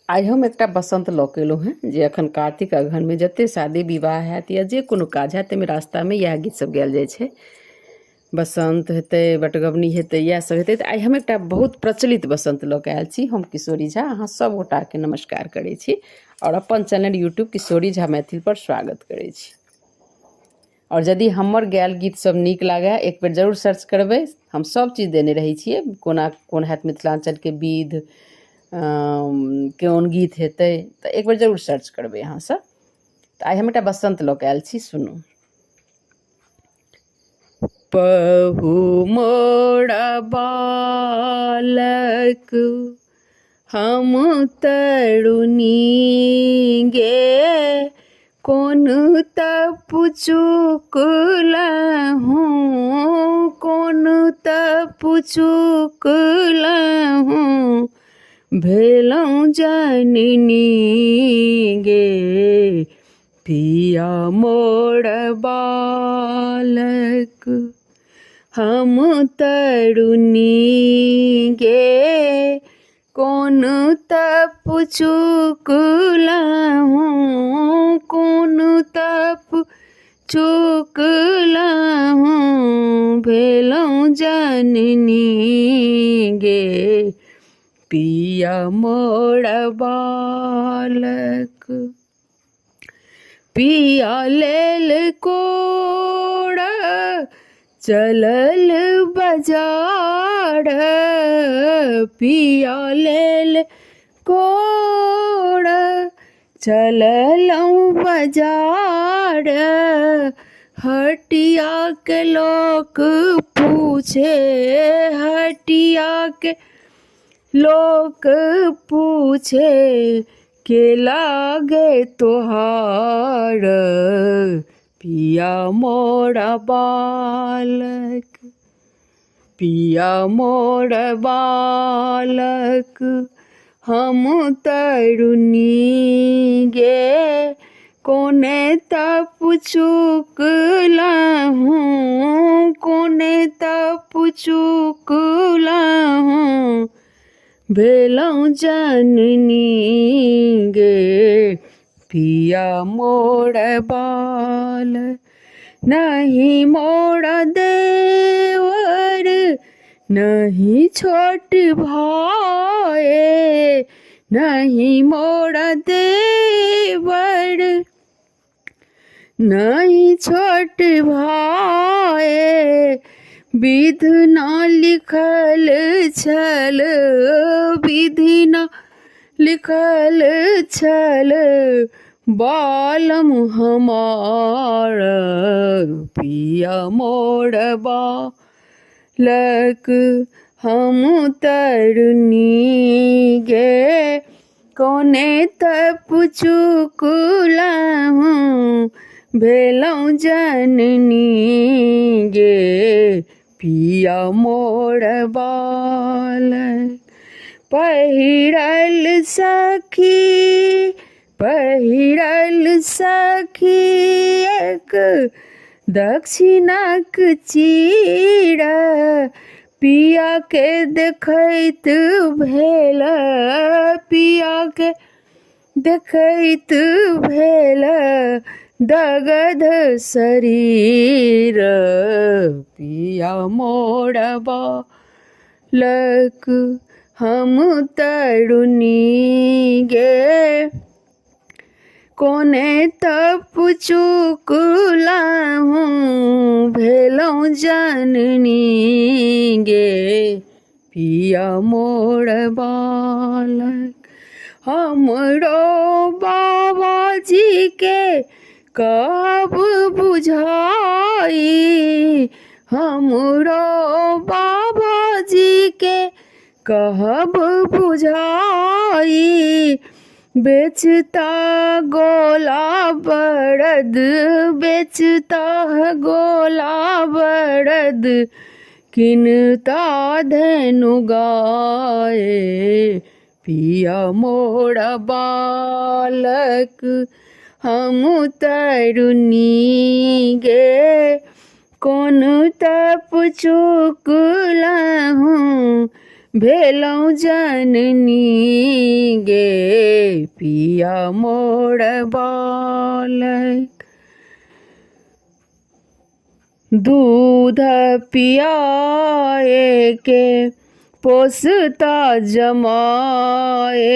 आइ हम एकटा बसंत लऽ के एलहुँ हेँ जे एखन कार्तिक अगहनमे जतेक शादी विवाह हैत या जे कोनो काज हैत ताहिमे रास्तामे इएह गीतसभ गायल जाइ छै। बसंत हेतै, बटगबनी हेतै, इएह सब हेतै। तऽ आइ हम एकटा बहुत प्रचलित बसंत लऽ कऽ आयल छी। हम किशोरी झा अहाँ सब गोटाके नमस्कार करै छी और अपन चैनल यूट्यूब किशोरी झा मैथिल पर स्वागत करै छी। और यदि हमर गायल गीत सब नीक लागै एक बेर जरूर सर्च करबै। हम सब चीज देने रहै छियै, कोन हैत मिथिलाञ्चलके विध, कोन गीत हेतै, तऽ एक बेर जरूर सर्च करबै अहाँ सब। तऽ आइ हम एकटा बसंत लऽ कऽ आयल छी, सुनू। पहु मोरा बालक हम तरुणी गे, कोन तप चुकलहुँ, कोन तप चुकलहुँ, भेलहुँ जननी गे, पिया मोर बालक हम तरुणी गे, कोन तप चुकलहुँ, कोन तप चुकलहुँ, भेलहुँ जननी गे, पिया मोर बालक। पिया लेल कोड़ चलल बजार, पिया लेल कोड़ चललहुँ बजार, हटिया के लोक पूछे, हटिया के लोक पूछे, के लागे तोहार, पिया मोरा बालक, पिया मोर बालक हम तरुणी गे, कोने तप चुकलहुँ, कोने तप चुकलहुँ, भेलहुँ जननी गे, पिया मोर बालक। नहीं मोरा देवर, नहीं छोट भाई, नहीं मोरा देवर, नहीं छोट भाई, विधि ना लिखल छल, विधि ना लिखल छल, बालम हमार, पिया मोर बालक हम तरुणी गे, कोने तप चुकलहुँ, भेलहुँ जननी गे, पिया मोर बालक। पहिरल सखी, पहिरल सखी एक दक्षिणक चीर, पिया के देखैत भेल, पिया के देखैत भेल, दगध शरीर, पिया मोर बालक हम तरुणी गे, कोने तप चुकलहुँ, भेलहुँ जननी गे, पिया मोर बालक। हमरो बाबाजी के कब बुझाई, हमरो बाबाजी के कहब बुझाई, बेचता गोला बरद, बेचता गोला बरद, किनता धेनु गाय, पिया मोरा बालक हम तरुणी गे, कोन तप चुकलहुँ, भेलौं जननी गे पिया मोर बालक। दूध पियाए के पोसता जमाए,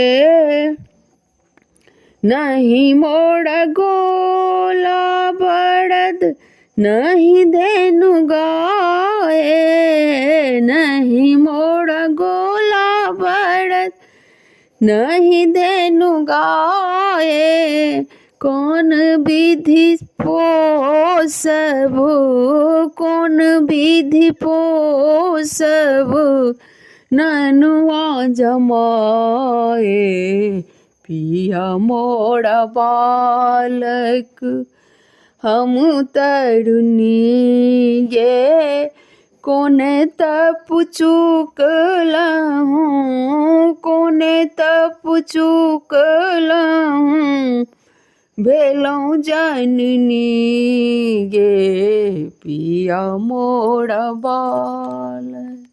नहीं मोर गोला बड़द नहीं धेनु गाए, नहीं मोर गोला बड़द नहीं धेनु गाए। कौन विधि पोसबु, कौन विधि पोसबु ननुआ जमाए, पिया मोरा बालक। हम तरुणी गे कोने तप चूकलहूँ, कोने तप चूकलहूँ, भेलौं जननी गे पिया मोरा बालक।